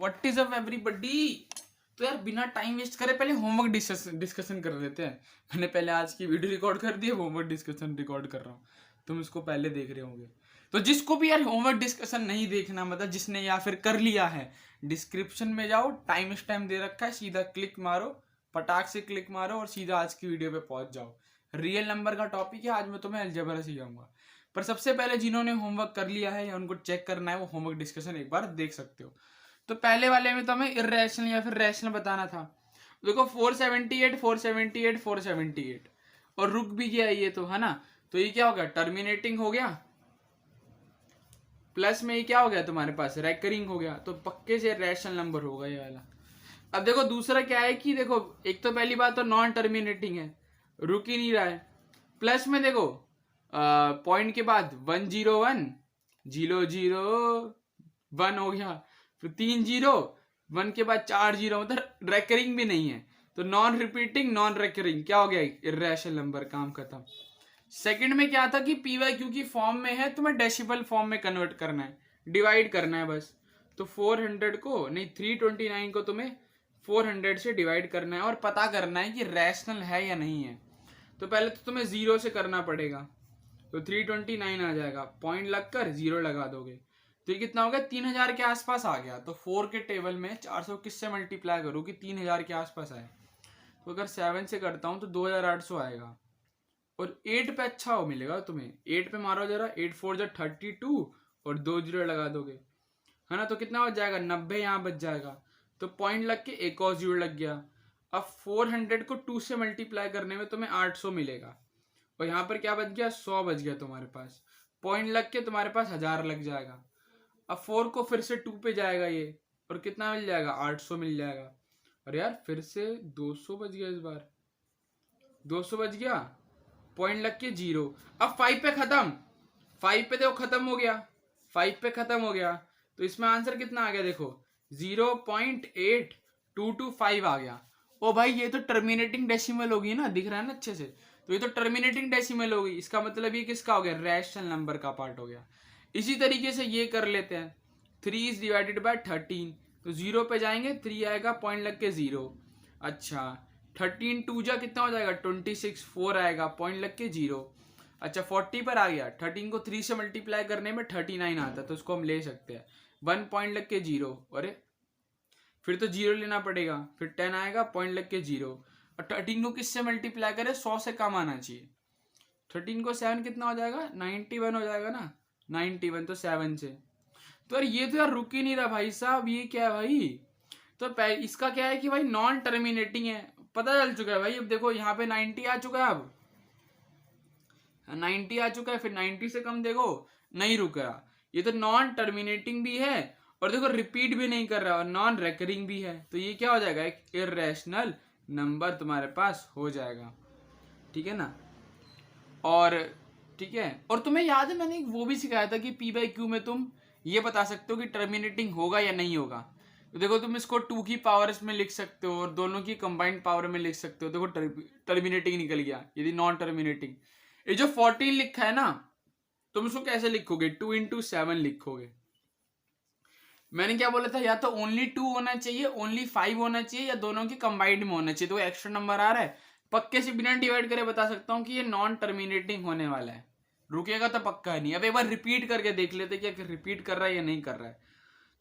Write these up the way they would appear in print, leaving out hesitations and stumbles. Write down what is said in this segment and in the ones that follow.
What is up everybody. तो यार बिना टाइम वेस्ट करे पहले होमवर्क डिस्कशन कर लेते हैं। मैंने पहले आज की वीडियो रिकॉर्ड कर दी है, होमवर्क डिस्कशन रिकॉर्ड कर रहा हूँ, तुम इसको पहले देख रहे होंगे। तो जिसको भी यार होमवर्क डिस्कशन नहीं देखना, मतलब जिसने या फिर कर लिया है, डिस्क्रिप्शन में जाओ, टाइम दे रखा है, सीधा क्लिक मारो, पटाख से क्लिक मारो और सीधा आज की वीडियो पे पहुंच जाओ। रियल नंबर का टॉपिक है, आज मैं तुम्हें अलजेब्रा सिखाऊंगा। पर सबसे पहले जिन्होंने होमवर्क कर लिया है या उनको चेक करना है, वो होमवर्क डिस्कशन एक बार देख सकते हो। तो पहले वाले में तो हमें इरेशनल या फिर रैशनल बताना था। देखो 478 478 478 और रुक भी गया ये, तो है ना। तो ये क्या हो गया, टर्मिनेटिंग हो गया, प्लस में ये क्या हो गया तुम्हारे पास, रेकरिंग हो गया। तो पक्के से रैशनल नंबर होगा ये वाला। अब देखो दूसरा क्या है कि देखो, एक तो पहली बात तो नॉन टर्मिनेटिंग है, रुक ही नहीं रहा है। प्लस में देखो पॉइंट के बाद 101 0 0 1 हो गया, फिर 3 0 1 के बाद 4 0, मतलब रेकरिंग भी नहीं है। तो नॉन रिपीटिंग नॉन रेकरिंग क्या हो गया, इर्रेशनल नंबर, काम खत्म। सेकंड में क्या था कि पी वाई क्यू की फॉर्म में है, तुम्हें डेसिबल फॉर्म में कन्वर्ट करना है, डिवाइड करना है बस। तो 400 को नहीं 329 को तुम्हें 400 से डिवाइड करना है और पता करना है कि रैशनल है या नहीं है। तो पहले तो तुम्हें 0 से करना पड़ेगा, तो 329 आ जाएगा, पॉइंट लगकर 0 लगा दोगे तो ये कितना हो गया, 3000 के आसपास आ गया। तो 4 के टेबल में 400 किससे मल्टीप्लाई करूँ कि 3000 के आसपास आए। तो अगर 7 से करता हूँ तो 2800 आएगा। और 8 पे अच्छा हो मिलेगा तुम्हें, 8 पे मारो जरा, 8 4 जा 32 और 2 0 लगा दोगे, है ना। तो कितना बच जाएगा, 90 यहाँ बच जाएगा। तो पॉइंट लग के एक और 0 लग गया। अब 400 को 2 से मल्टीप्लाई करने में तुम्हें 800 मिलेगा और यहाँ पर क्या बच गया, 100 बच गया तुम्हारे पास। पॉइंट लग के तुम्हारे पास 1000 लग जाएगा। अब 4 को फिर से 2 पे जाएगा ये, और कितना मिल जाएगा, 800 मिल जाएगा। और यार फिर से 200 बच गया, इस बार 200 बच गया, पॉइंट लग के 0। अब 5 पे खत्म, 5 पे देखो खत्म हो गया, 5 पे खत्म हो गया। तो इसमें आंसर कितना आ गया, देखो 0.8225 आ गया। ओ भाई ये तो टर्मिनेटिंग डेसिमल होगी ना, दिख रहा है ना अच्छे से। तो ये तो टर्मिनेटिंग डेसिमल होगी, इसका मतलब ये किसका हो गया, रैशनल नंबर का पार्ट हो गया। इसी तरीके से ये कर लेते हैं, 3 इज डिवाइडेड बाय 13, तो 0 पे जाएंगे, 3 आएगा, पॉइंट लग के 0। अच्छा 13 2 जा कितना हो जाएगा, 26, 4 आएगा, पॉइंट लग के 0। अच्छा 40 पर आ गया, 13 को 3 से मल्टीप्लाई करने में 39 आता है, तो उसको हम ले सकते हैं। 1 पॉइंट लग के 0, अरे फिर तो 0 लेना पड़ेगा, फिर 10 आएगा, पॉइंट लग के 0। और 13 को किससे मल्टीप्लाई करें, 100 से कम आना चाहिए। 13 को 7 कितना हो जाएगा, 91 हो जाएगा ना, 91 तो 7 से। तो यार ये तो यार रुक ही नहीं रहा भाई साहब, ये क्या है भाई। तो इसका क्या है कि भाई नॉन टर्मिनेटिंग है, पता चल चुका है भाई। अब देखो यहाँ पे 90 आ चुका है, अब 90 आ चुका है, फिर 90 से कम देखो नहीं रुक रहा। ये तो नॉन टर्मिनेटिंग भी है और देखो रिपीट भी नहीं कर रहा और नॉन रेकरिंग भी है। तो ये क्या हो जाएगा, एक इर्रेशनल नंबर तुम्हारे पास हो जाएगा, ठीक है ना। और ठीक है, और तुम्हें याद है मैंने वो भी सिखाया था कि पी बाई क्यू में तुम ये बता सकते हो कि टर्मिनेटिंग होगा या नहीं होगा। तो देखो तुम इसको 2 की पावर में लिख सकते हो और दोनों की कंबाइंड पावर में लिख सकते हो। देखो टर्मिनेटिंग निकल गया, यदि नॉन टर्मिनेटिंग। ये जो 14 लिखा है ना, तुम इसको कैसे लिखोगे, 2 into 7 लिखोगे। मैंने क्या बोला था, या तो ओनली 2 होना चाहिए, ओनली 5 होना चाहिए, या दोनों की कंबाइंड में होना चाहिए। तो एक्स्ट्रा नंबर आ रहा है, पक्के से बिना डिवाइड करे बता सकता हूँ कि ये नॉन टर्मिनेटिंग होने वाला है, रुकेगा तो पक्का नहीं। अब एक बार रिपीट करके देख लेते क्या रिपीट कर रहा है या नहीं कर रहा है।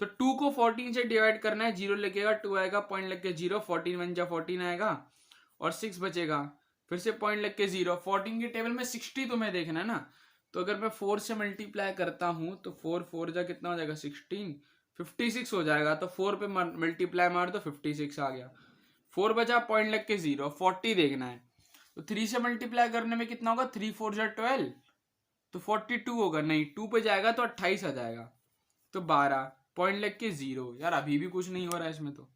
तो 2 को 14 से डिवाइड करना है, 0 लगेगा, 2 आएगा, पॉइंट लग के 0, 14 1 जा 14 आएगा और 6 बचेगा, फिर से पॉइंट लग के 0। 14 के टेबल में 60 तुम्हें देखना है ना। तो अगर मैं 4 से मल्टीप्लाई करता हूं तो 4 4 जा कितना हो जाएगा, 16, 56 हो जाएगा। तो 4 पे मल्टीप्लाई मार दो, 56 आ गया, 4 बचा, पॉइंट लग के 0, 40 देखना है। तो 3 से मल्टीप्लाई करने में कितना होगा, 3 4 जा 12, तो 42 होगा, नहीं 2 पे जाएगा तो 28 आ जाएगा, तो 12, पॉइंट लग के 0। यार अभी भी कुछ नहीं हो रहा है इसमें, तो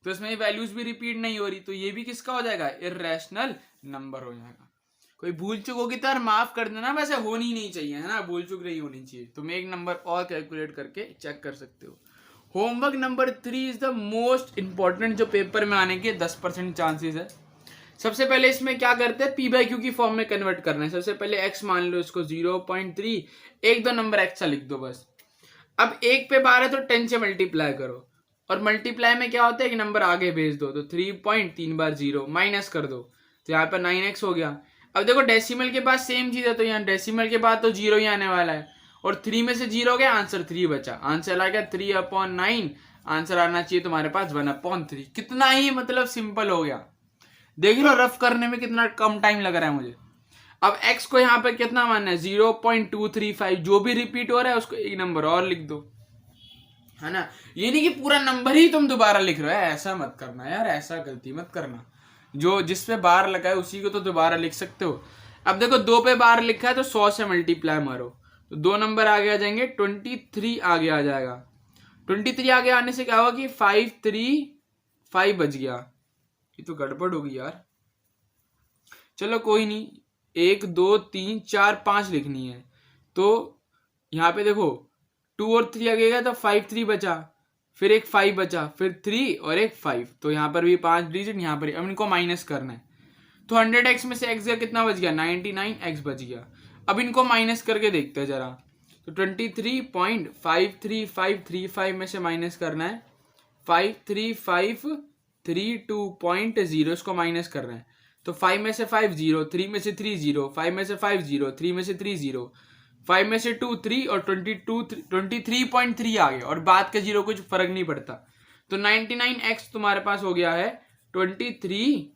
इसमें वैल्यूज भी रिपीट नहीं हो रही, तो ये भी किसका हो जाएगा, इर्रेशनल नंबर हो जाएगा। कोई भूल चूक होगी तो यार माफ कर देना, वैसे होनी नहीं चाहिए, है ना, भूल चूक नहीं होनी चाहिए। तुम एक नंबर और कैलकुलेट करके चेक कर सकते हो। Homework number 3 is the most important, जो पेपर में आने के 10% चांसेस है। सबसे पहले इसमें क्या करते हैं, पी बाई क्यू की फॉर्म में कन्वर्ट करना है। सबसे पहले एक्स मान लो, इसको 0.3, एक दो नंबर एक्स्ट्रा लिख दो बस। अब 1 पे 12 तो 10 से मल्टीप्लाई करो, और मल्टीप्लाई में क्या होता है, एक नंबर आगे भेज दो, तो 3.3 बार 0 माइनस कर दो, तो यहाँ पर 9x हो गया। अब देखो डेसिमल के बाद सेम चीज है, तो यहाँ डेसिमल के बाद तो 0 ही आने वाला है, और 3 में से 0 गया, आंसर 3 बचा, आंसर आ गया 3/9, आंसर आना चाहिए तुम्हारे पास 1/3। कितना ही मतलब सिंपल हो गया, देख लो रफ करने में कितना कम टाइम लग रहा है मुझे। अब x को यहाँ पे कितना मानना है, 0.235, जो भी रिपीट हो रहा है उसको एक नंबर और लिख दो, है ना। ये नहीं कि पूरा नंबर ही तुम दोबारा लिख रहे हो, ऐसा मत करना यार, ऐसा गलती मत करना। जो जिस पे बार लगा है उसी को तो दोबारा लिख सकते हो। अब देखो 2 पे बार लिखा है तो 100 से मल्टीप्लाई मारो, तो 2 नंबर आगे आ जाएंगे, 23 आगे आ जाएगा। 23 आगे आने से क्या होगा कि 5 बच गया, ये तो गड़बड़ होगी यार। चलो कोई नहीं, 1 2 3 4 5 लिखनी है, तो यहाँ पे देखो 2 और 3 आगे गया तो 5 3 बचा, फिर एक 5 बचा, फिर 3 और एक 5, तो यहाँ पर भी 5 डिजिट, यहाँ पर अब इनको माइनस करना है। तो 100x में से x का कितना बच गया, 99x बच गया। अब इनको माइनस करके देखते हैं जरा, तो 23.53535 में से माइनस करना है 53532.0, इसको माइनस करना है। तो 5 में से 5 0, 3 में से 3 0, 5 में से 5 0, 3 में से 3 0, 5 में से 2 3 और 23.3 आ गया, और बाद के 0 कुछ फर्क नहीं पड़ता। तो 99x तुम्हारे पास हो गया है 23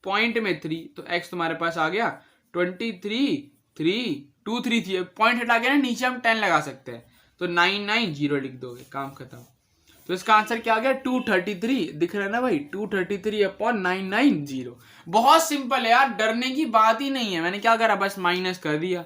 पॉइंट में 3, तो x तुम्हारे पास आ गया 23.323 थी, पॉइंट हटा के ना नीचे हम 10 लगा सकते हैं, तो 990 लिख दोगे, काम खत्म। तो इसका आंसर क्या आ गया, 233, दिख रहा है ना भाई, 233/990। बहुत सिंपल है यार, डरने की बात ही नहीं है। मैंने क्या करा, बस माइनस कर दिया,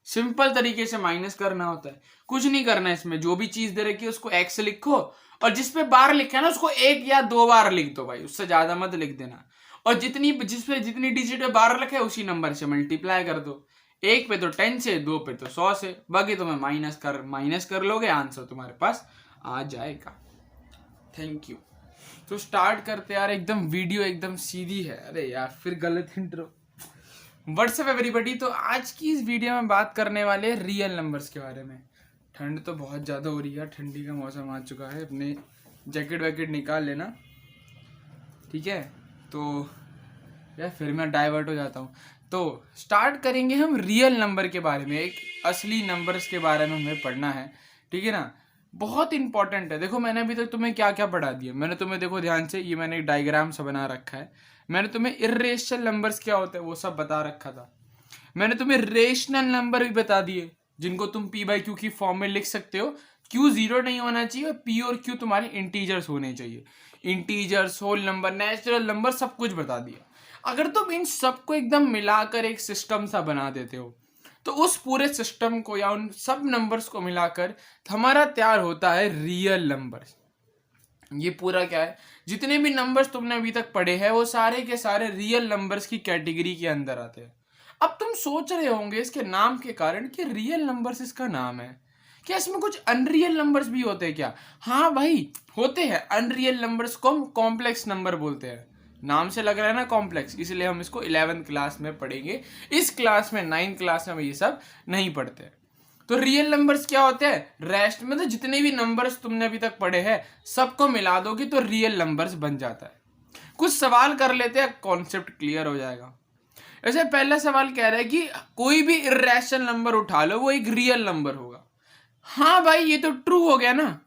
सिंपल तरीके से माइनस करना होता है, कुछ नहीं करना है इसमें। जो भी चीज दे रखी है उसको x लिखो, और जिसपे बार लिखा है ना उसको 1 या 2 बार लिख दो भाई, उससे ज्यादा मत लिख देना। और जिसपे जितनी डिजिट पे बार रखा है उसी नंबर से मल्टीप्लाई कर दो, 1 पे तो 10 से, 2 पे तो 100 से, बाकी तुम्हें माइनस कर लोगे, आंसर तुम्हारे पास आ जाएगा। Thank you. तो स्टार्ट करते यार, एकदम वीडियो एकदम सीधी है, अरे यार फिर गलत इंट्रो। व्हाट्सअप एवरीबॉडी, तो आज की इस वीडियो में बात करने वाले रियल नंबर्स के बारे में। ठंड तो बहुत ज़्यादा हो रही है, ठंडी का मौसम आ चुका है, अपने जैकेट वैकेट निकाल लेना, ठीक है। तो यार फिर मैं डाइवर्ट हो जाता हूँ। तो स्टार्ट करेंगे हम रियल नंबर के बारे में, एक असली नंबर्स के बारे में हमें पढ़ना है, ठीक है ना। बहुत इंपॉर्टेंट है। देखो मैंने अभी तक तुम्हें क्या क्या पढ़ा दिया, मैंने तुम्हें, देखो ध्यान से, ये मैंने एक डायग्राम सा बना रखा है। मैंने तुम्हें इर्रेशनल नंबर्स क्या होते हैं वो सब बता रखा था। मैंने तुम्हें रेशनल नंबर भी बता दिए, जिनको तुम p/q की फॉर्म में लिख सकते हो। q 0 नहीं होना चाहिए, और p और q तुम्हारे इंटीजर्स होने चाहिए, integers, whole number, natural number, सब कुछ बता दिया। अगर तुम इन सबको एकदम मिलाकर एक सिस्टम सा बना देते हो, तो उस पूरे सिस्टम को या उन सब नंबर्स को मिलाकर हमारा तैयार होता है रियल नंबर्स। ये पूरा क्या है, जितने भी नंबर्स तुमने अभी तक पढ़े हैं वो सारे के सारे रियल नंबर्स की कैटेगरी के अंदर आते हैं। अब तुम सोच रहे होंगे इसके नाम के कारण कि रियल नंबर्स इसका नाम है, क्या इसमें कुछ अनरियल नंबर्स भी होते हैं क्या? हाँ भाई होते हैं, अनरियल नंबर्स को हम कॉम्प्लेक्स नंबर बोलते हैं। नाम से लग रहा है ना कॉम्प्लेक्स, इसलिए हम इसको 11th क्लास में पढ़ेंगे। इस क्लास में 9th क्लास में ये सब नहीं पढ़ते। तो रियल नंबर्स क्या होते हैं, रेस्ट मतलब जितने भी नंबर्स तुमने अभी तक पढ़े हैं सबको मिला दोगे तो रियल नंबर्स बन जाता है। कुछ सवाल कर लेते हैं, कॉन्सेप्ट क्लियर हो जाएगा। ऐसे पहला सवाल कह रहा है कि कोई भी इर्रेशनल नंबर उठा लो वो एक रियल नंबर होगा। हाँ भाई ये तो ट्रू हो गया ना,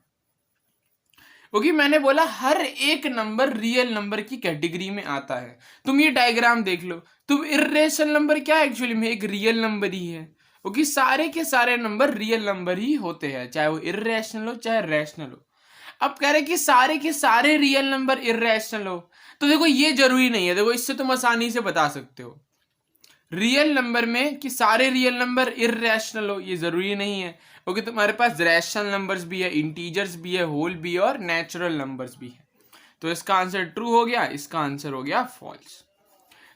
क्योंकि मैंने बोला हर एक नंबर रियल नंबर की कैटेगरी में आता है। तुम ये डायग्राम देख लो, तुम इर्रेशनल नंबर क्या एक्चुअली में एक रियल नंबर ही है, क्योंकि सारे के सारे नंबर रियल नंबर ही होते हैं, चाहे वो इर्रेशनल हो चाहे रैशनल हो। अब कह रहे कि सारे के सारे रियल नंबर इर्रेशनल हो, तो देखो ये जरूरी नहीं है। देखो इससे तुम आसानी से बता सकते हो रियल नंबर में कि सारे रियल नंबर इर्रेशनल हो, ये जरूरी नहीं है, क्योंकि तुम्हारे पास रैशनल नंबर्स भी है, इंटीजर्स भी है, होल भी है और नेचुरल नंबर्स भी है। तो इसका आंसर ट्रू हो गया, इसका आंसर हो गया फॉल्स।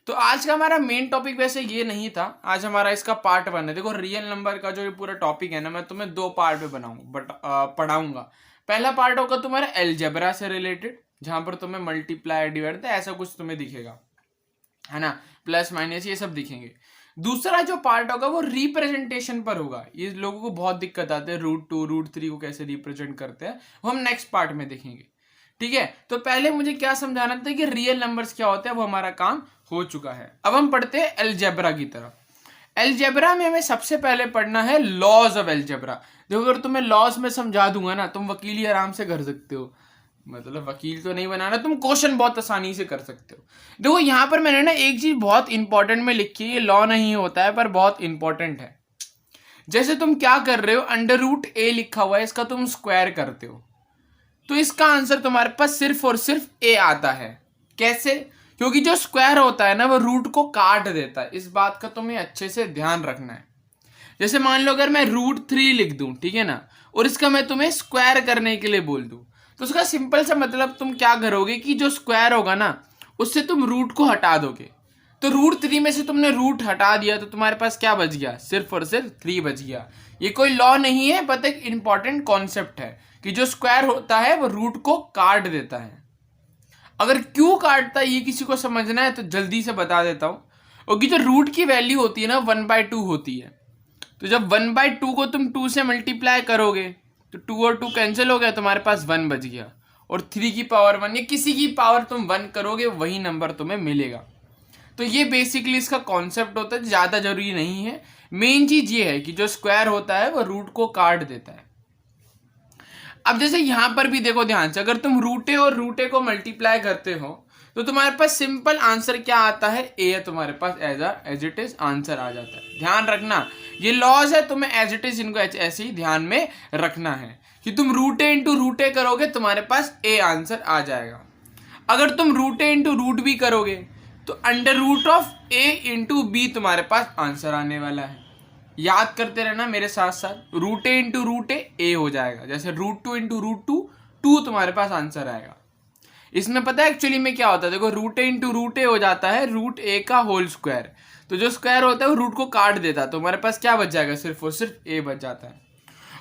तो आज का हमारा मेन टॉपिक वैसे ये नहीं था, आज हमारा इसका पार्ट 1 है। देखो रियल नंबर का जो ये पूरा टॉपिक है ना, मैं तुम्हें 2 पार्ट में पढ़ाऊंगा। पहला पार्ट होगा तुम्हारा अलजेब्रा से रिलेटेड, जहां पर तुम्हें मल्टीप्लाई डिवाइड ऐसा कुछ तुम्हें दिखेगा, है ना, प्लस माइनस ये सब दिखेंगे। दूसरा जो पार्ट होगा वो रिप्रेजेंटेशन पर होगा। ये लोगों को बहुत दिक्कत आती है, √2 √3 को कैसे रिप्रेजेंट करते हैं, वो हम नेक्स्ट पार्ट में देखेंगे। ठीक है, तो पहले मुझे क्या समझाना था कि रियल नंबर्स क्या होते हैं, वो हमारा काम हो चुका है। अब हम पढ़ते हैं अलजेब्रा की तरफ। अलजेब्रा में हमें सबसे पहले पढ़ना है लॉज ऑफ अलजेब्रा। देखो अगर तुम्हें लॉज में समझा दूंगा ना, तुम वकीली आराम से कर सकते हो, मतलब वकील तो नहीं बनाना, तुम क्वेश्चन बहुत आसानी से कर सकते हो। देखो यहाँ पर मैंने ना एक चीज बहुत इंपॉर्टेंट में लिखी है, ये लॉ नहीं होता है पर बहुत इंपॉर्टेंट है। जैसे तुम क्या कर रहे हो, √a लिखा हुआ है, इसका तुम स्क्वायर करते हो तो इसका आंसर तुम्हारे पास सिर्फ और सिर्फ a आता है। कैसे? क्योंकि जो स्क्वायर होता है ना वो रूट को काट देता है। इस बात का तुम्हें अच्छे से ध्यान रखना है। जैसे मान लो अगर मैं √3 लिख दूं, ठीक है ना, और इसका मैं तुम्हें स्क्वायर करने के लिए बोल दूं, तो उसका सिंपल सा मतलब तुम क्या करोगे कि जो स्क्वायर होगा ना उससे तुम रूट को हटा दोगे। तो √3 में से तुमने रूट हटा दिया तो तुम्हारे पास क्या बच गया, सिर्फ और सिर्फ 3 बच गया। ये कोई लॉ नहीं है, बट एक इंपॉर्टेंट कॉन्सेप्ट है कि जो स्क्वायर होता है वो रूट को काट देता है। अगर क्यों काटता है ये किसी को समझना है तो जल्दी से बता देता हूं। क्योंकि जो रूट की वैल्यू होती है ना 1/2 होती है, तो जब 1/2 को तुम 2 से मल्टीप्लाई करोगे तो 2 और 2 कैंसिल हो गया, तुम्हारे पास 1 बच गया। और 3 की पावर 1 या किसी की पावर तुम 1 करोगे वही नंबर तुम्हें मिलेगा। तो ये बेसिकली इसका कॉन्सेप्ट होता है, ज़्यादा जरूरी नहीं है। मेन चीज ये है कि जो स्क्वायर होता है वो रूट को काट देता है। अब जैसे यहां पर भी देखो ध्यान से, अगर तुम √a और √a को मल्टीप्लाई करते हो तो तुम्हारे पास सिंपल आंसर क्या आता है, a तुम्हारे पास एज इट इज आंसर आ जाता है। ध्यान रखना ये लॉज है, तुम्हें एज इट इज इनको ऐसे ही ध्यान में रखना है कि तुम √a × √a करोगे तुम्हारे पास a आंसर आ जाएगा। अगर तुम √a × √b करोगे तो √a × b तुम्हारे पास आंसर आने वाला है। याद करते रहना मेरे साथ साथ, √a × √a a हो जाएगा, जैसे √2 × √2 2 तुम्हारे पास आंसर आएगा। इसमें पता है एक्चुअली में क्या होता है, देखो √a × √a हो जाता है √a का होल स्क्वायर। तो जो स्क्वायर होता है वो रूट को काट देता है, तो हमारे पास क्या बच जाएगा, सिर्फ और सिर्फ a बच जाता है।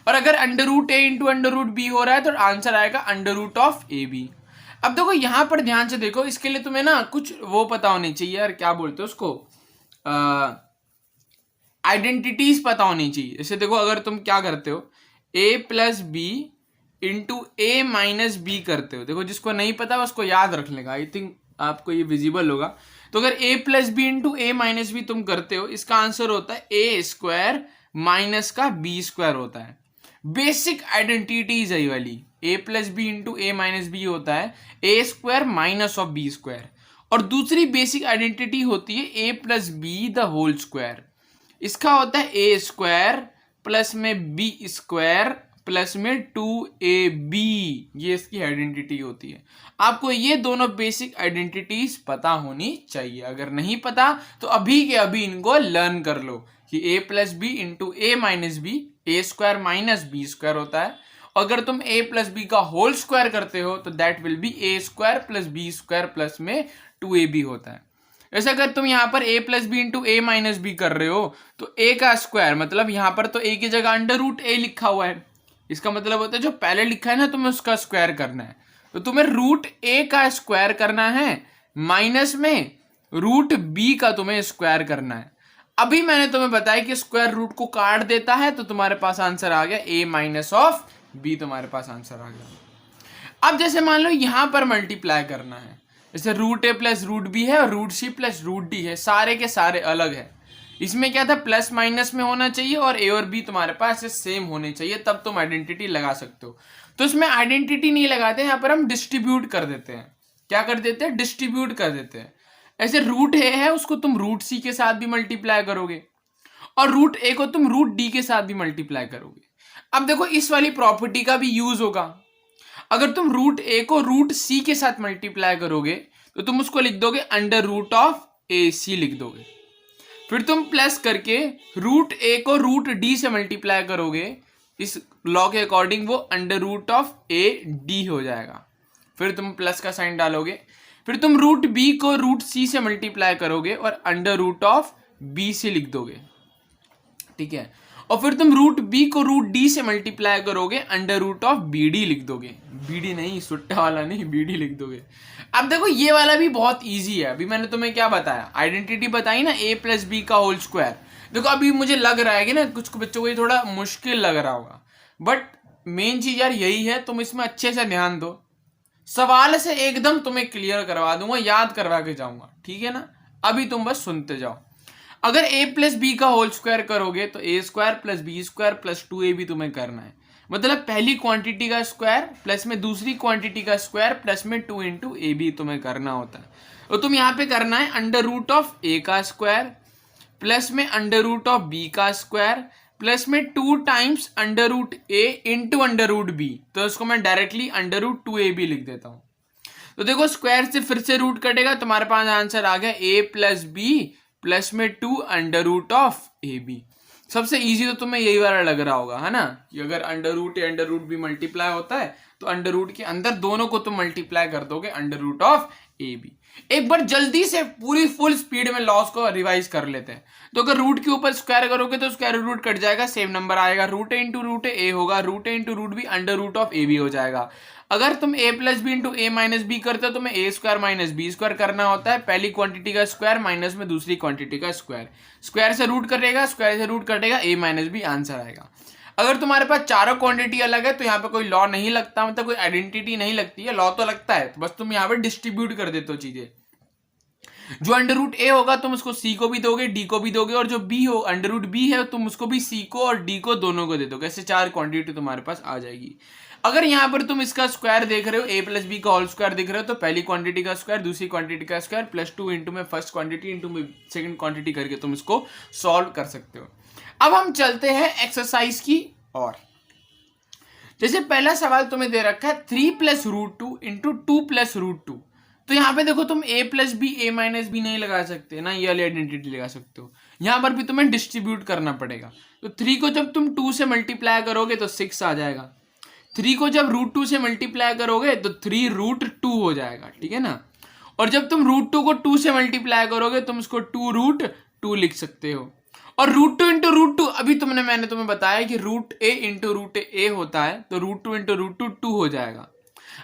और अगर √a × √b हो रहा है तो आंसर आएगा √ab। अब देखो यहां पर ध्यान से देखो, इसके लिए तुम्हें ना कुछ वो पता होनी चाहिए यार, क्या बोलते हो उसको, आइडेंटिटीज पता होनी चाहिए। जैसे देखो अगर तुम क्या करते हो, a + b × a - b करते हो, देखो जिसको नहीं पता उसको याद रख लेगा, आई थिंक आपको ये विजिबल होगा। तो अगर a + b × a - b तुम करते हो, इसका आंसर होता है a² माइनस का b² होता है। बेसिक आइडेंटिटीज है ये वाली, a + b × a - b होता है a² माइनस ऑफ b²। और दूसरी बेसिक आइडेंटिटी होती है a + b the whole square. इसका होता है a² प्लस में b² प्लस में 2ab, ये इसकी आइडेंटिटी होती है। आपको ये दोनों बेसिक आइडेंटिटीज पता होनी चाहिए। अगर नहीं पता तो अभी के अभी इनको लर्न कर लो कि a + b × a - b a² minus b² होता है। अगर तुम a + b का होल स्क्वायर करते हो तो that will be a² plus b² plus में 2ab होता है। वैसे अगर तुम यहाँ पर a + b × a - b कर रहे हो तो a का स्क्वायर, मतलब यहाँ पर तो a की जगह √a लिखा हुआ है, इसका मतलब होता है जो पहले लिखा है ना तुम्हें उसका स्क्वायर करना है। तो तुम्हें √a का स्क्वायर करना है माइनस में √b का तुम्हें स्क्वायर करना है। अभी मैंने तुम्हें बताया कि स्क्वायर रूट को काट देता है, तो तुम्हारे पास आंसर आ गया a - b, तुम्हारे पास आंसर आ गया। अब जैसे मान लो यहां पर मल्टीप्लाई करना है, जैसे √a + √b है और √c + √d है, सारे के सारे अलग है। इसमें क्या था, प्लस माइनस में होना चाहिए और a और b तुम्हारे पास सेम होने चाहिए, तब तुम आइडेंटिटी लगा सकते हो। तो इसमें आइडेंटिटी नहीं लगाते, यहाँ पर हम डिस्ट्रीब्यूट कर देते हैं। क्या कर देते हैं, डिस्ट्रीब्यूट कर देते हैं। ऐसे √a है उसको तुम √c के साथ भी मल्टीप्लाई करोगे और √a को तुम √d के साथ भी मल्टीप्लाई करोगे। अब देखो इस वाली प्रॉपर्टी का भी यूज होगा। अगर तुम √a को √c के साथ मल्टीप्लाई करोगे तो तुम उसको लिख दोगे √ac लिख दोगे। फिर तुम प्लस करके √a को √d से मल्टीप्लाई करोगे, इस लॉ के अकॉर्डिंग वो √ad हो जाएगा। फिर तुम प्लस का साइन डालोगे, फिर तुम √b को √c से मल्टीप्लाई करोगे और √b से लिख दोगे। ठीक है, और फिर तुम रूट बी को रूट डी से मल्टीप्लाई करोगे, under root of B D लिख दोगे, बी डी नहीं, सुट्टा वाला नहीं, बी डी लिख दोगे। अब देखो ये वाला भी बहुत ईजी है, अभी मैंने तुम्हें क्या बताया, आइडेंटिटी बताई ना, ए प्लस बी का होल स्क्वायर। देखो अभी मुझे लग रहा है कि ना कुछ बच्चों को ये थोड़ा मुश्किल लग रहा होगा, बट मेन चीज यार यही है, तुम इसमें अच्छे से ध्यान दो, सवाल से एकदम तुम्हें क्लियर करवा दूंगा, याद करवा के जाऊंगा, ठीक है ना। अभी तुम बस सुनते जाओ। अगर a प्लस बी का होल स्क्वायर करोगे तो a square plus B square plus 2ab तुम्हें करना है, मतलब पहली क्वांटिटी का स्क्वायर प्लस में दूसरी क्वांटिटी का स्क्वायर प्लस में 2 इंटू ए बी तुम्हें करना होता है। तो तुम यहाँ पे करना है अंडर रूट ऑफ a का स्क्वायर प्लस में अंडर रूट ऑफ b का स्क्वायर प्लस में 2 times under root a into under root b, तो इसको मैं डायरेक्टली अंडर रूट 2ab लिख देता हूँ। तो देखो स्क्वायर से फिर से रूट कटेगा, तुम्हारे पास आंसर आ गया a प्लस बी प्लस में 2 under root of A B. सबसे इजी तो तुम्हें यही वाला लग रहा होगा, है ना, कि अगर अंडर रूट या अंडर रूट भी मल्टीप्लाई होता है तो अंडर रूट के अंदर दोनों को तुम मल्टीप्लाई कर दोगे under root of A B. एक बार जल्दी से पूरी फुल स्पीड में लॉस को रिवाइज कर लेते हैं। तो अगर रूट के ऊपर स्क्वायर करोगे तो स्क्वायर रूट कट जाएगा, सेम नंबर आएगा, root A into root A होगा, root A into root B under root of A B हो जाएगा। अगर तुम a plus B into A minus B करते हो तो तुम्हें a square minus B square करना होता है, पहली क्वांटिटी का स्क्वायर माइनस में दूसरी क्वांटिटी का स्क्वायर, स्क्वायर से रूट कटेगा, स्क्वायर से रूट कटेगा, a माइनस बी आंसर आएगा। अगर तुम्हारे पास चारों क्वांटिटी अलग है तो यहाँ पे कोई लॉ नहीं लगता, मतलब कोई आइडेंटिटी नहीं लगती है, लॉ तो लगता है, तो बस तुम यहाँ पे डिस्ट्रीब्यूट कर देते हो चीजें। जो अंडर रूट ए होगा तुम उसको सी को भी दोगे, डी को भी दोगे, और जो बी हो अंडर रूट बी है तुम उसको भी सी को और डी को दोनों को दे दोगे, ऐसे 4 क्वांटिटी तुम्हारे पास आ जाएगी। अगर यहाँ पर तुम इसका स्क्वायर देख रहे हो, a प्लस बी का होल स्क्वायर देख रहे हो, तो पहली क्वांटिटी का स्क्वायर दूसरी क्वांटिटी का स्क्वायर प्लस 2 इंटू में फर्स्ट क्वांटिटी इंटू में सेकंड क्वांटिटी करके तुम इसको सॉल्व कर सकते हो। अब हम चलते हैं एक्सरसाइज की और। जैसे पहला सवाल तुम्हें दे रखा है 3 plus root 2 into 2 plus root 2, तो यहाँ पे देखो तुम a plus B A minus B नहीं लगा सकते ना, ये वाली आइडेंटिटी लगा सकते हो, यहाँ पर भी तुम्हें डिस्ट्रीब्यूट करना पड़ेगा। तो 3 को जब तुम 2 से मल्टीप्लाई करोगे तो 6 आ जाएगा, 3 को जब रूट 2 से मल्टीप्लाई करोगे तो 3 रूट 2 हो जाएगा, ठीक है ना। और जब तुम रूट 2 को 2 से मल्टीप्लाई करोगे तुम इसको 2 रूट 2 लिख सकते हो। और रूट 2 इंटू रूट 2, अभी मैंने तुम्हें बताया कि रूट ए इंटू रूट ए होता है, तो रूट 2 इंटू रूट 2 2 हो जाएगा।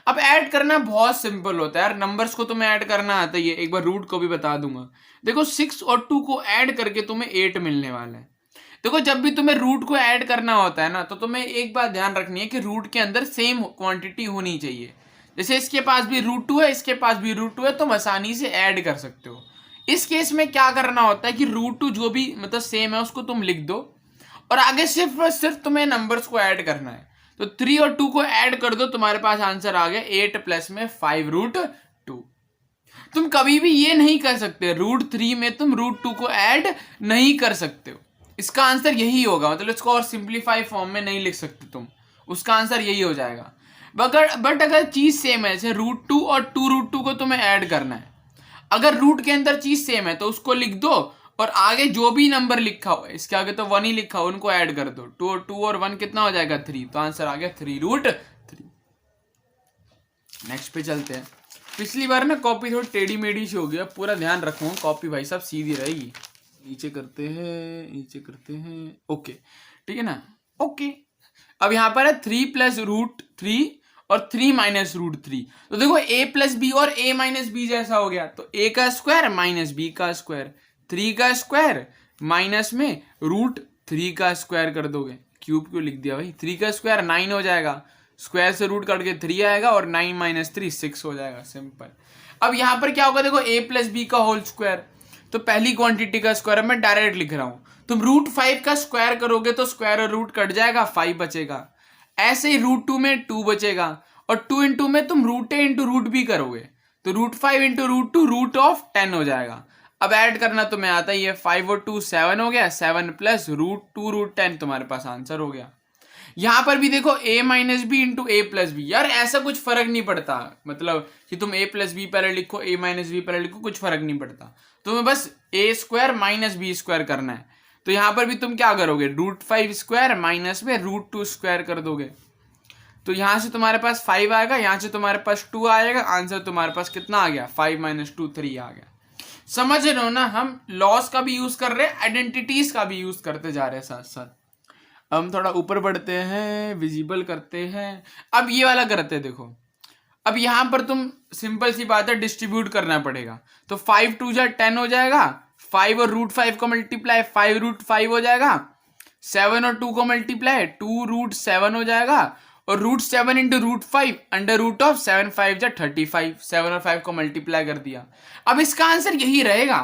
अब ऐड करना बहुत सिंपल होता है यार, नंबर्स को तुम्हें ऐड करना आता ही है, एक बार रूट को भी बता दूंगा। देखो 6 और 2 को ऐड करके तुम्हें 8 मिलने वाला है। देखो जब भी तुम्हें रूट को ऐड करना होता है ना, तो तुम्हें एक बात ध्यान रखनी है कि रूट के अंदर सेम क्वांटिटी होनी चाहिए। जैसे इसके पास भी रूट 2 है, इसके पास भी रूट 2 है, तुम आसानी से ऐड कर सकते हो। इस केस में क्या करना होता है कि रूट 2 जो भी मतलब सेम है उसको तुम लिख दो, और आगे सिर्फ तुम्हें नंबर्स को ऐड करना है। तो 3 और 2 को ऐड कर दो, तुम्हारे पास आंसर आ गया 8 प्लस में 5 रूट 2। तुम कभी भी ये नहीं कर सकते, रूट 3 में तुम रूट 2 को ऐड नहीं कर सकते हो, इसका आंसर यही होगा, मतलब इसको और सिंप्लीफाई फॉर्म में नहीं लिख सकते तुम, उसका आंसर यही हो जाएगा। बट अगर चीज सेम है, जैसे रूट 2 और 2 रूट 2 को तुम्हें ऐड करना है, अगर रूट के अंदर चीज सेम है तो उसको लिख दो, और आगे जो भी नंबर लिखा हुआ है, इसके आगे तो 1 ही लिखा हुआ, उनको ऐड कर दो, 2 और 1 कितना हो जाएगा 3, तो आंसर आ गया 3 रूट 3। नेक्स्ट पे चलते हैं। पिछली बार ना कॉपी थोड़ी टेढ़ी मेढ़ी से हो गया, पूरा ध्यान रखो कॉपी भाई साहब सीधी रहेगी। नीचे करते हैं, ओके ठीक है ना, ओके। अब यहाँ पर है 3 प्लस रूट 3 और 3 माइनस रूट 3, तो देखो a प्लस बी और a माइनस बी जैसा हो गया, तो a का स्क्वायर माइनस b का स्क्वायर, 3 का स्क्वायर माइनस में रूट 3 का स्क्वायर कर दोगे, क्यूब क्यों लिख दिया भाई, 3 का स्क्वायर 9 हो जाएगा, स्क्वायर से रूट कट के 3 आएगा, और 9 माइनस 3 6 हो जाएगा, सिंपल। अब यहाँ पर क्या होगा, देखो a प्लस बी का होल स्क्वायर, तो पहली क्वांटिटी का स्क्वायर मैं डायरेक्ट लिख रहा हूं, तुम रूट 5 का स्क्वायर करोगे तो स्क्वायर और रूट कट जाएगा, 5 बचेगा। ऐसे ही रूट 2 में 2 बचेगा, और 2 इंटू में तुम root A into root B करोगे तो root 5 into root 2 root of 10 हो जाएगा। अब ऐड करना तुम्हें आता ही है, 5 और 2 7 हो गया, 7 प्लस रूट 2 रूट 10 तुम्हारे पास आंसर हो गया। यहां पर भी देखो a minus B into A plus B, यार ऐसा कुछ फर्क नहीं पड़ता, मतलब कि तुम a प्लस बी पहले लिखो a माइनस बी पहले लिखो, कुछ फर्क नहीं पड़ता, तुम्हें बस a square minus B square करना है। तो यहां पर भी तुम क्या करोगे, रूट 5 स्क्वायर माइनस में रूट 2 स्क्वायर कर दोगे, तो यहां से तुम्हारे पास 5 आएगा, यहां से तुम्हारे पास 2 आएगा, आंसर तुम्हारे पास कितना आ गया, 5 माइनस 2 3 आ गया। समझ रहे हो ना, हम लॉस का भी यूज कर रहे हैं, आइडेंटिटीज का भी यूज करते जा रहे हैं साथ साथ। हम थोड़ा ऊपर बढ़ते हैं, विजिबल करते हैं। अब ये वाला करते हैं, देखो अब यहाँ पर तुम सिंपल सी बात है, डिस्ट्रीब्यूट करना पड़ेगा। तो 5 2 जा 10 हो जाएगा, 5 और √5 को मल्टीप्लाई 5 √5 हो जाएगा, 7 और 2 को मल्टीप्लाई 2 √7 हो जाएगा, और √7 इंटू √5 √7 5 जा 35, 7 और 5 को मल्टीप्लाई कर दिया। अब इसका आंसर यही रहेगा।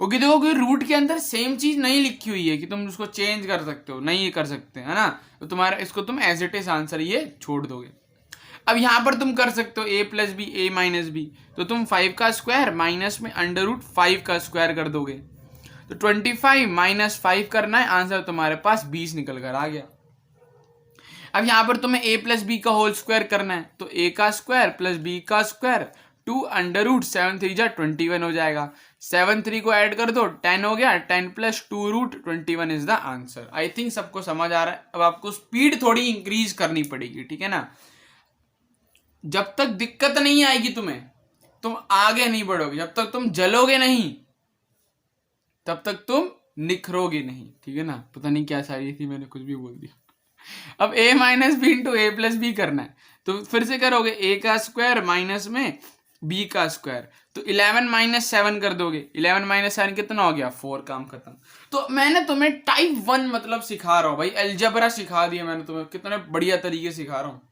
ओके देखो कि रूट के अंदर सेम चीज नहीं लिखी हुई है कि तुम उसको चेंज कर सकते हो, नहीं ये कर सकते है ना, तो तुम्हारा इसको तुम एज इट इज आंसर ये छोड़ दोगे। अब यहां पर तुम कर सकते हो a + b a - b, तो तुम 5 का स्क्वायर माइनस में √5 का स्क्वायर कर दोगे, तो 25 - 5 करना है, आंसर तुम्हारे पास 20 निकल कर आ गया। अब यहां पर तुम्हें a + b का होल स्क्वायर करना है, तो a का स्क्वायर + b का स्क्वायर 2 √7 3 जा 21 हो जाएगा, 7 3 को ऐड कर दो 10 हो गया, 10 + 2 √21 is the answer. I think सबको समझ आ रहा है। अब आपको स्पीड थोड़ी इंक्रीज करनी पड़ेगी, ठीक है ना। जब तक दिक्कत नहीं आएगी तुम्हें, तुम आगे नहीं बढ़ोगे, जब तक तुम जलोगे नहीं तब तक तुम निखरोगे नहीं, ठीक है ना। पता नहीं क्या शायरी थी, मैंने कुछ भी बोल दिया। अब a - b into a + b करना है, तो फिर से करोगे a का स्क्वायर माइनस में b का स्क्वायर, तो 11 - 7 कर दोगे, 11 - 7 कितना हो गया 4, काम खत्म। तो मैंने तुम्हें टाइप 1 मतलब सिखा रहा हूँ भाई, अलजेब्रा सिखा दिया मैंने तुम्हें, कितने बढ़िया तरीके सिखा रहा हूँ,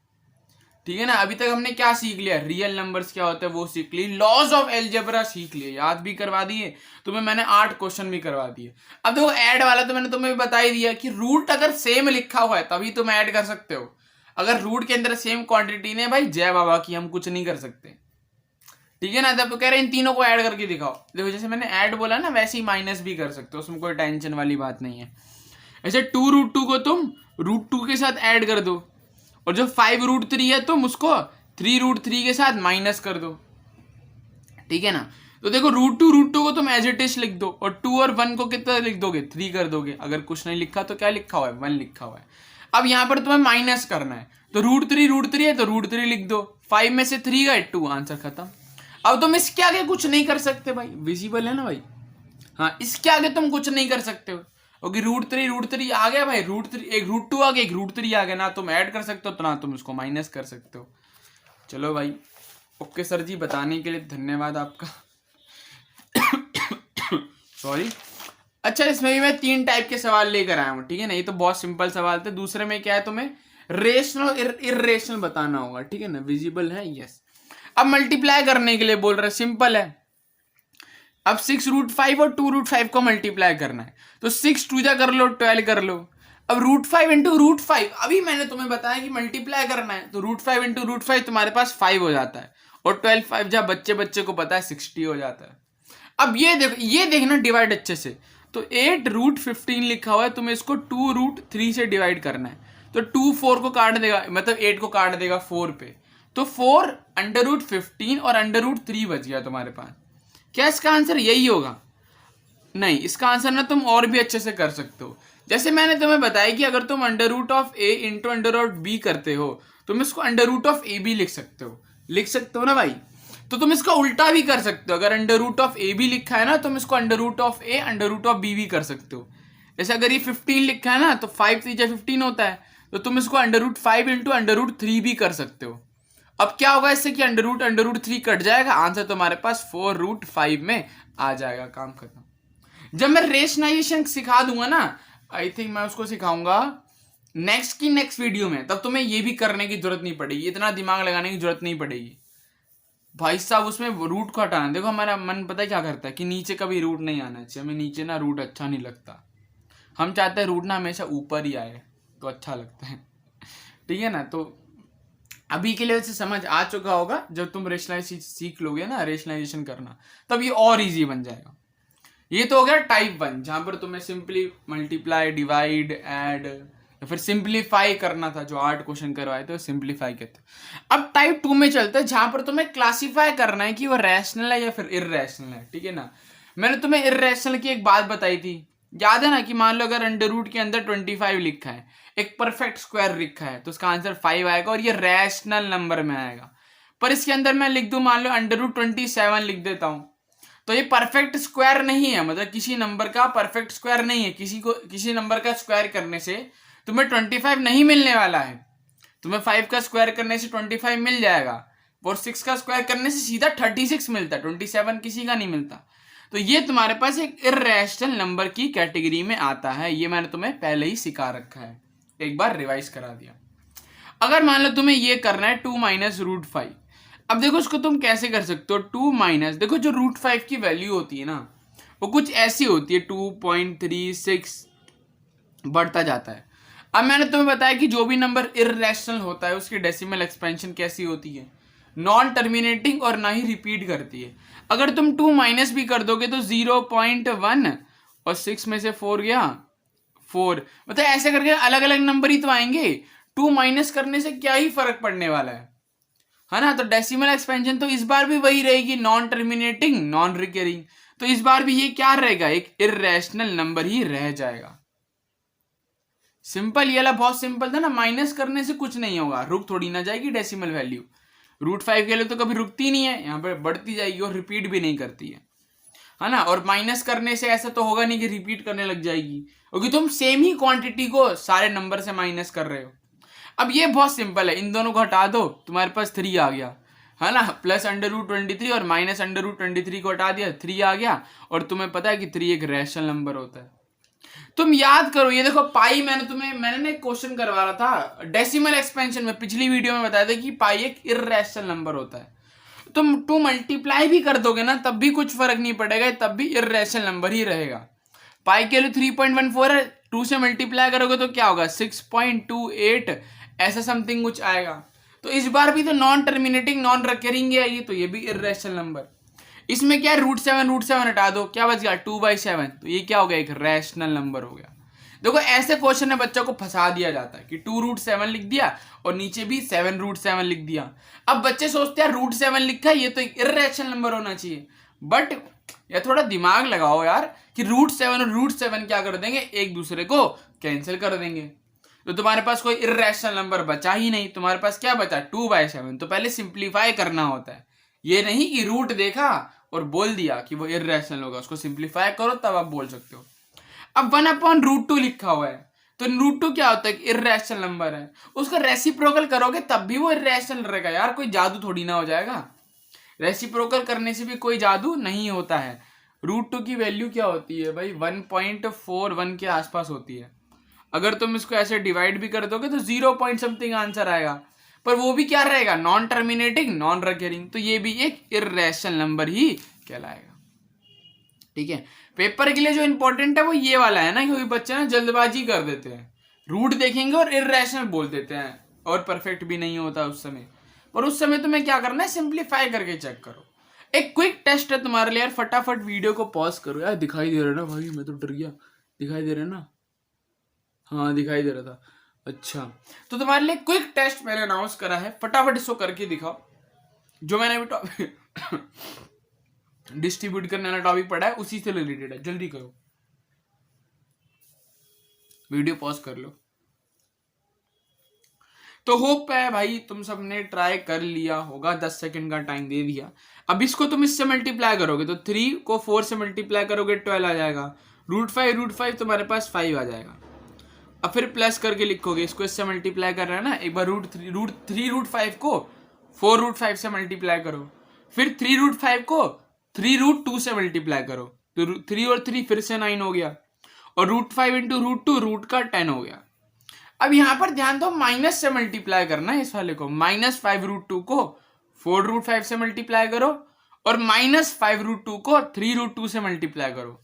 ठीक है ना। अभी तक हमने क्या सीख लिया, रियल नंबर्स क्या होते हैं वो सीख ली, लॉज ऑफ अलजेब्रा सीख लिए, याद भी करवा दिए तुम्हें मैंने, 8 क्वेश्चन भी करवा दिए। अब देखो ऐड वाला तो मैंने तुम्हें बता ही दिया कि रूट अगर सेम लिखा हुआ है तभी तुम ऐड कर सकते हो, अगर रूट के अंदर सेम क्वांटिटी ने भाई जय बाबा की हम कुछ नहीं कर सकते, ठीक है ना। तब तो कह रहे हैं इन तीनों को ऐड करके दिखाओ, देखो जैसे मैंने ऐड बोला ना वैसे ही माइनस भी कर सकते हो, उसमें कोई टेंशन वाली बात नहीं है। ऐसे 2 √2 को तुम √2 के साथ ऐड कर दो, और जो 5 √3 है तुम उसको 3 √3 के साथ माइनस कर दो, ठीक है ना। तो देखो √2 को तुम एज इट इज लिख दो, और 2 और 1 को कितना लिख दोगे 3 कर दोगे, अगर कुछ नहीं लिखा तो क्या लिखा हुआ है 1 लिखा हुआ है। अब यहां पर तुम्हें माइनस करना है, तो √3 है तो √3 लिख दो, 5 में से 3 गए 2, आंसर खत्म। अब तुम इसके आगे कुछ नहीं कर सकते भाई, विजिबल है ना भाई, हाँ इसके आगे तुम कुछ नहीं कर सकते हो, क्योंकि √3 आ गया भाई, √3 एक √2 आ गया, एक √3 आ गया, ना तुम ऐड कर सकते हो तो ना तुम उसको माइनस कर सकते हो। चलो भाई, ओके सर जी, बताने के लिए धन्यवाद आपका। सॉरी। अच्छा, इसमें भी मैं 3 टाइप के सवाल लेकर आया हूँ, ठीक है ना। ये तो बहुत सिंपल सवाल थे, दूसरे में क्या है तुम्हें रेशनल और इर्रेशनल बताना होगा, ठीक है ना। विजिबल है, यस। अब मल्टीप्लाई करने के लिए बोल रहे, सिंपल है। अब 6 √5 और 2 √5 को मल्टीप्लाई करना है, तो 6 2 जा कर लो 12 कर लो। अब √5 इंटू √5, अभी मैंने तुम्हें बताया कि मल्टीप्लाई करना है, तो √5 इंटू √5 तुम्हारे पास 5 हो जाता है, और 12 5 जा बच्चे को पता है 60 हो जाता है। अब ये देखो, ये देखना डिवाइड अच्छे से, तो 8 √15 लिखा हुआ है, तुम्हें इसको 2 √3 से डिवाइड करना है, तो 2 4 को काट देगा, मतलब 8 को काट देगा 4 पे, तो 4 √15 और √3 बच गया तुम्हारे पास। क्या इसका आंसर यही होगा? नहीं, इसका आंसर ना तुम और भी अच्छे से कर सकते हो। जैसे मैंने तुम्हें बताया कि अगर तुम √a इंटू √b करते हो, तुम इसको √ab लिख सकते हो ना भाई। तो तुम इसका उल्टा भी कर सकते हो, अगर √ab लिखा है ना, तुम इसको √a √b भी कर सकते हो। जैसे अगर ये 15 लिखा है ना, तो 5 3 जा 15 होता है, तो तुम इसको √5 इंटू √3 भी कर सकते हो। अब क्या होगा इससे कि √3 कट जाएगा, आंसर तुम्हारे पास 4 √5 में आ जाएगा, काम खत्म। जब मैं रेशनाइजेशन सिखा दूंगा ना, आई थिंक मैं उसको सिखाऊंगा नेक्स्ट वीडियो में, तब तुम्हें ये भी करने की जरूरत नहीं पड़ेगी, इतना दिमाग लगाने की जरूरत नहीं पड़ेगी भाई साहब। उसमें रूट को हटाना, देखो हमारा मन पता है क्या करता है कि नीचे कभी रूट नहीं आना चाहिए, हमें नीचे ना रूट अच्छा नहीं लगता, हम चाहते हैं रूट ना हमेशा ऊपर ही आए तो अच्छा लगता है, ठीक है ना। तो अभी के लिए वैसे समझ आ चुका होगा, जब तुम रेशनलाइजेशन सीख लोगे ना, रेशनलाइजेशन करना, तब ये और इजी बन जाएगा। ये तो हो गया टाइप 1, जहां पर तुम्हें सिंपली मल्टीप्लाई डिवाइड ऐड या फिर सिंप्लीफाई करना था, जो 8 क्वेश्चन करवाए थे सिंप्लीफाई करते। अब टाइप 2 में चलते हैं, जहां पर तुम्हें क्लासीफाई करना है कि वो रैशनल है या फिर इर्रेशनल है, ठीक है ना। मैंने तुम्हें इर्रेशनल की एक बात बताई थी, याद है ना, कि मान लो अगर अंडर रूट के अंदर 25 लिखा है, एक परफेक्ट स्क्वायर लिखा है, तो उसका आंसर 5 आएगा और ये रैशनल नंबर में आएगा। पर इसके अंदर मैं लिख दूं, मान लो √27 लिख देता हूं, तो ये परफेक्ट स्क्वायर नहीं है, मतलब किसी नंबर का परफेक्ट स्क्वायर नहीं है, किसी नंबर का स्क्वायर करने से तुम्हें 25 नहीं मिलने वाला है, तुम्हें 5 का स्क्वायर करने से 25 मिल जाएगा और 6 का स्क्वायर करने से सीधा 36 मिलता है, 27 किसी का नहीं मिलता। तो ये तुम्हारे पास एक इर्रेशनल नंबर की कैटेगरी में आता है, ये मैंने तुम्हें पहले ही सिखा रखा है, एक बार रिवाइज करा दिया। अगर मान लो तुम्हें ये करना है 2 माइनस रूट 5, अब देखो इसको तुम कैसे कर सकते हो, 2 माइनस, देखो जो रूट 5 की वैल्यू होती है ना वो कुछ ऐसी होती है 2.36 बढ़ता जाता है। अब मैंने तुम्हें बताया कि जो भी नंबर इर्रेशनल होता है उसकी डेसिमल एक्सपेंशन कैसी होती है, नॉन टर्मिनेटिंग और ना ही रिपीट करती है। अगर तुम 2 माइनस भी कर दोगे तो 0.1 और 6 में से 4 गया 4, मतलब ऐसे करके अलग अलग नंबर ही तो आएंगे, 2 माइनस करने से क्या ही फर्क पड़ने वाला है ना। तो डेसिमल एक्सपेंशन तो इस बार भी वही रहेगी, नॉन टर्मिनेटिंग नॉन रिकरिंग, तो इस बार भी ये क्या रहेगा, एक इर्रेशनल नंबर ही रह जाएगा। सिंपल, ये वाला बहुत सिंपल था ना, माइनस करने से कुछ नहीं होगा, रुक थोड़ी ना जाएगी डेसिमल वैल्यू, रूट 5 के लिए तो कभी रुकती नहीं है, यहाँ पे बढ़ती जाएगी और रिपीट भी नहीं करती है ना। और माइनस करने से ऐसा तो होगा नहीं कि रिपीट करने लग जाएगी, क्योंकि तुम सेम ही क्वांटिटी को सारे नंबर से माइनस कर रहे हो। अब ये बहुत सिंपल है, इन दोनों को हटा दो, तुम्हारे पास 3 आ गया, है ना, प्लस √23 और माइनस √23 को हटा दिया, 3 आ गया। और तुम्हें पता है कि 3 एक रैशनल नंबर होता है। तुम याद करो, ये देखो पाई मैंने ना एक क्वेश्चन करवा रहा था डेसिमल एक्सपेंशन में, पिछली वीडियो में बताया था कि पाई एक इर्रेशनल नंबर होता है। तुम 2 मल्टीप्लाई भी कर दोगे ना तब भी कुछ फर्क नहीं पड़ेगा, तब भी इर्रेशनल नंबर ही रहेगा। पाई के लिए 3.14 है, 2 से मल्टीप्लाई करोगे तो क्या होगा 6.28 ऐसा समथिंग कुछ आएगा। तो इस बार भी तो नॉन टर्मिनेटिंग नॉन रिकरिंग है ये, तो ये भी इर्रेशनल नंबर। इसमें क्या है, √7 हटा दो, क्या बच गया 2/7, तो ये क्या हो गया, एक रैशनल नंबर हो गया। देखो ऐसे क्वेश्चन में बच्चों को फंसा दिया जाता है कि 2√7 लिख दिया और नीचे भी 7√7 लिख दिया। अब बच्चे सोचते हैं √7 लिखा है ये तो इर्रेशनल नंबर होना चाहिए, बट यार थोड़ा दिमाग लगाओ यार कि √7 और √7 क्या कर देंगे, एक दूसरे को कैंसिल कर देंगे, तो तुम्हारे पास कोई इर्रेशनल नंबर बचा ही नहीं। तुम्हारे पास क्या बचा 2/7, तो पहले सिंप्लीफाई करना होता है, ये नहीं कि रूट देखा और बोल दिया कि वो इर्रेशनल होगा, उसको सिंप्लीफाई करो तब आप बोल सकते हो। अब 1/√2 लिखा हुआ है, तो √2 क्या होता है, इर्रेशनल नंबर है, उसका रेसिप्रोकल करोगे तब भी वो इर्रेशनल रहेगा यार, कोई जादू थोड़ी ना हो जाएगा, रेसिप्रोकल करने से भी कोई जादू नहीं होता है। √2 की वैल्यू क्या होती है भाई, 1.41 के आसपास होती है। अगर तुम इसको ऐसे डिवाइड भी कर दोगे तो 0 पॉइंट समथिंग आंसर आएगा, पर वो भी क्या रहेगा, नॉन टर्मिनेटिंग नॉन रिकरिंग, तो ये भी एक इर्रेशनल नंबर ही कहलाएगा। ठीक है, पेपर के लिए जो इंपॉर्टेंट है वो ये वाला है ना, क्योंकि बच्चे ना जल्दबाजी कर देते हैं, रूट देखेंगे और इर्रेशनल बोल देते हैं और परफेक्ट भी नहीं होता उस समय, पर उस समय तुम्हें क्या करना है, सिंप्लीफाई करके चेक करो। एक क्विक टेस्ट है तुम्हारे लिए यार, फटाफट वीडियो को पॉज करो यार, दिखाई दे रहा है ना भाई, मैं तो डर गया, दिखाई दे रहा है ना, हाँ दिखाई दे रहा था, अच्छा। तो तुम्हारे लिए क्विक टेस्ट मैंने अनाउंस करा है, फटाफट इसको करके दिखाओ, जो मैंने अभी टॉपिक डिस्ट्रीब्यूट करने वाला टॉपिक पढ़ा है उसी से रिलेटेड है, जल्दी करो, वीडियो पॉज कर लो। तो होप है भाई तुम सबने ट्राई कर लिया होगा, 10 सेकंड का टाइम दे दिया। अब इसको तुम इससे मल्टीप्लाई करोगे तो 3 को 4 से मल्टीप्लाई करोगे 12 आ जाएगा, √5 तुम्हारे पास 5 आ जाएगा। अब फिर प्लस करके लिखोगे, इसको इससे मल्टीप्लाई कर रहा है ना, एक बार √3 को 4√5 से मल्टीप्लाई करो, फिर 3√5 को 3√2 से मल्टीप्लाई करो, तो 3 और 3 फिर से 9 हो गया, और √5 इंटू √2 रूट का 10 हो गया। अब यहां पर ध्यान दो, माइनस से मल्टीप्लाई करना है इस वाले को, -5√2 को 4√5 से मल्टीप्लाई करो, और -5√2 को 3√2 से मल्टीप्लाई करो,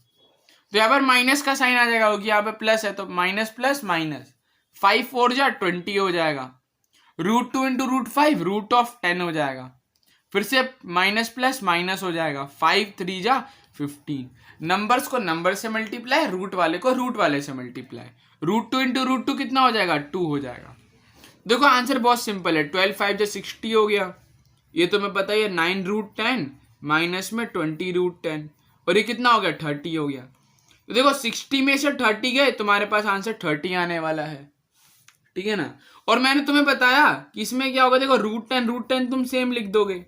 तो यहाँ पर माइनस का साइन आ जाएगा, क्योंकि यहाँ पे प्लस है, तो माइनस प्लस माइनस, 5 4 जा 20 हो जाएगा, √2 इंटू √5 √10 हो जाएगा, फिर से माइनस प्लस माइनस हो जाएगा, 5 3 जा 15, नंबर्स को नंबर से मल्टीप्लाई, रूट वाले को रूट वाले से मल्टीप्लाई, √2 इंटू √2 कितना हो जाएगा, 2 हो जाएगा। देखो आंसर बहुत सिंपल है, 12 5 जा 60 हो गया, ये तो मैं पता ही है, 9√10 माइनस में 20√10, और ये कितना हो गया 30 हो गया। तो देखो 60 में से 30 गए, तुम्हारे पास आंसर 30 आने वाला है, ठीक है ना। और मैंने तुम्हें बताया कि इसमें क्या होगा, देखो √10 तुम सेम लिख दोगे,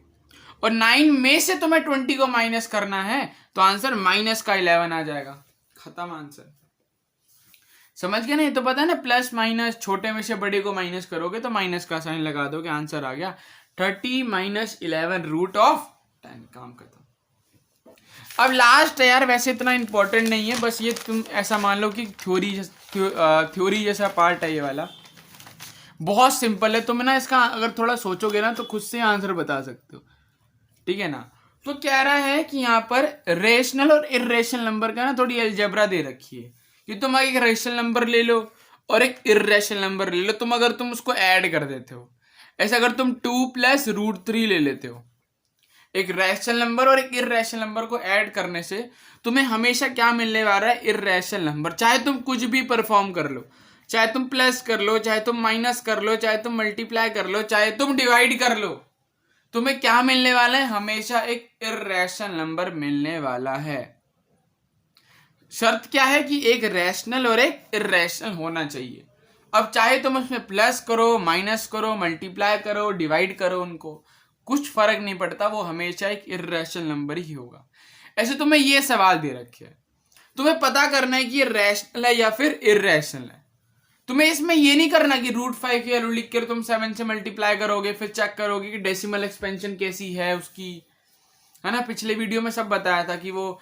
और 9 में से तुम्हें 20 को माइनस करना है, तो आंसर -11 आ जाएगा, खत्म आंसर। समझ गए ना? ये तो पता है ना, प्लस माइनस, छोटे में से बड़े को माइनस करोगे तो माइनस का साइन लगा दोगे, आंसर आ गया 30 माइनस 11 रूट ऑफ 10। काम खत्म। अब लास्ट है यार, वैसे इतना इंपॉर्टेंट नहीं है, बस ये तुम ऐसा मान लो कि थ्योरी जैसा पार्ट है ये वाला, बहुत सिंपल है। तुम ना इसका अगर थोड़ा सोचोगे ना तो खुद से आंसर बता सकते हो, ठीक है ना? तो कह रहा है कि यहाँ पर रेशनल और इर्रेशनल नंबर का ना थोड़ी अलजेब्रा दे रखी है कि तुम एक रेशनल नंबर ले लो और एक इर्रेशनल नंबर ले लो, अगर तुम उसको ऐड कर देते हो, ऐसे अगर तुम 2 प्लस रूट 3 ले लेते हो, एक रैशनल नंबर और एक इर्रेशनल नंबर को ऐड करने से तुम्हें हमेशा क्या मिलने वाला है? Irrational number. चाहे तुम कुछ भी परफॉर्म कर लो, चाहे तुम प्लस कर लो, चाहे तुम माइनस कर लो, चाहे तुम मल्टीप्लाई कर लो, चाहे तुम डिवाइड कर लो, तुम्हें क्या मिलने वाला है? हमेशा एक इर्रेशनल नंबर मिलने वाला है। शर्त क्या है? कि एक रैशनल और एक इर्रेशनल होना चाहिए। अब चाहे तुम उसमें प्लस करो, माइनस करो, मल्टीप्लाई करो, डिवाइड करो, उनको कुछ फर्क नहीं पड़ता, वो हमेशा एक इर्रेशनल नंबर ही होगा। ऐसे तुम्हें ये सवाल दे रखे है, तुम्हें पता करना है कि ये रैशनल है या फिर इर्रेशनल है। तुम्हें इसमें ये नहीं करना कि √5 की वैल्यू लिख कर तुम 7 से मल्टीप्लाई करोगे, फिर चेक करोगे कि डेसिमल एक्सपेंशन कैसी है उसकी, है ना? पिछले वीडियो में सब बताया था कि वो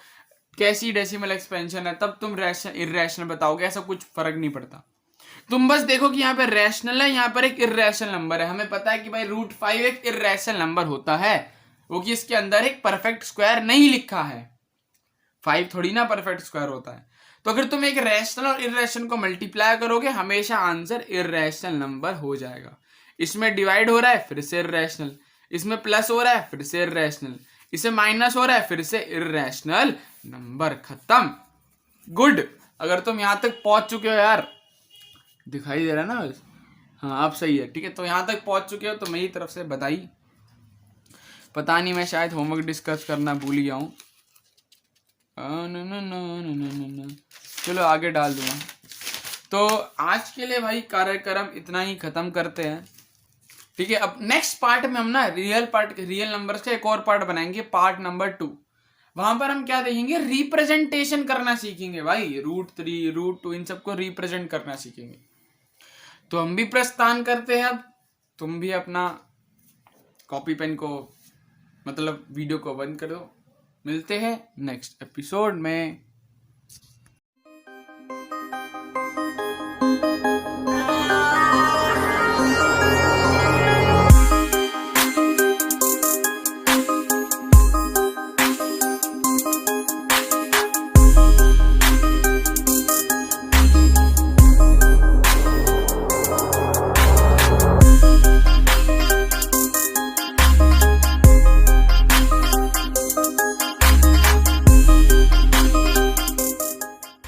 कैसी डेसिमल एक्सपेंशन है, तब तुम इर्रेशनल बताओगे। ऐसा कुछ फर्क नहीं पड़ता। तुम बस देखो कि यहाँ पे रैशनल है, यहाँ पर एक इर्रेशनल नंबर है। हमें पता है कि भाई √5 एक इर्रेशनल नंबर होता है, वो कि इसके अंदर एक परफेक्ट स्क्वायर नहीं लिखा है। 5 थोड़ी ना परफेक्ट स्क्वायर होता है। तो अगर तुम एक रैशनल और इर्रेशनल को मल्टीप्लाई करोगे, हमेशा आंसर इर्रेशनल नंबर हो जाएगा। इसमें डिवाइड हो रहा है, फिर से इर्रेशनल, इसमें प्लस हो रहा है, फिर से इर्रेशनल, इससे माइनस हो रहा है, फिर से इर्रेशनल नंबर। खत्म। गुड। अगर तुम यहां तक पहुंच चुके हो यार, दिखाई दे रहा है ना? हाँ अब सही है, ठीक है। तो यहाँ तक पहुंच चुके हो तो मेरी तरफ से बधाई। पता नहीं, मैं शायद होमवर्क डिस्कस करना भूल गया हूँ। चलो आगे डाल दूंगा। तो आज के लिए भाई कार्यक्रम इतना ही खत्म करते हैं, ठीक है। अब नेक्स्ट पार्ट में हम ना रियल नंबर्स का एक और पार्ट बनाएंगे, पार्ट नंबर 2। वहां पर हम क्या देखेंगे? रिप्रेजेंटेशन करना सीखेंगे भाई, √3 √2 इन सबको रिप्रेजेंट करना सीखेंगे। तो हम भी प्रस्थान करते हैं। अब तुम भी अपना कॉपी पेन को, मतलब वीडियो को बंद कर दो। मिलते हैं नेक्स्ट एपिसोड में।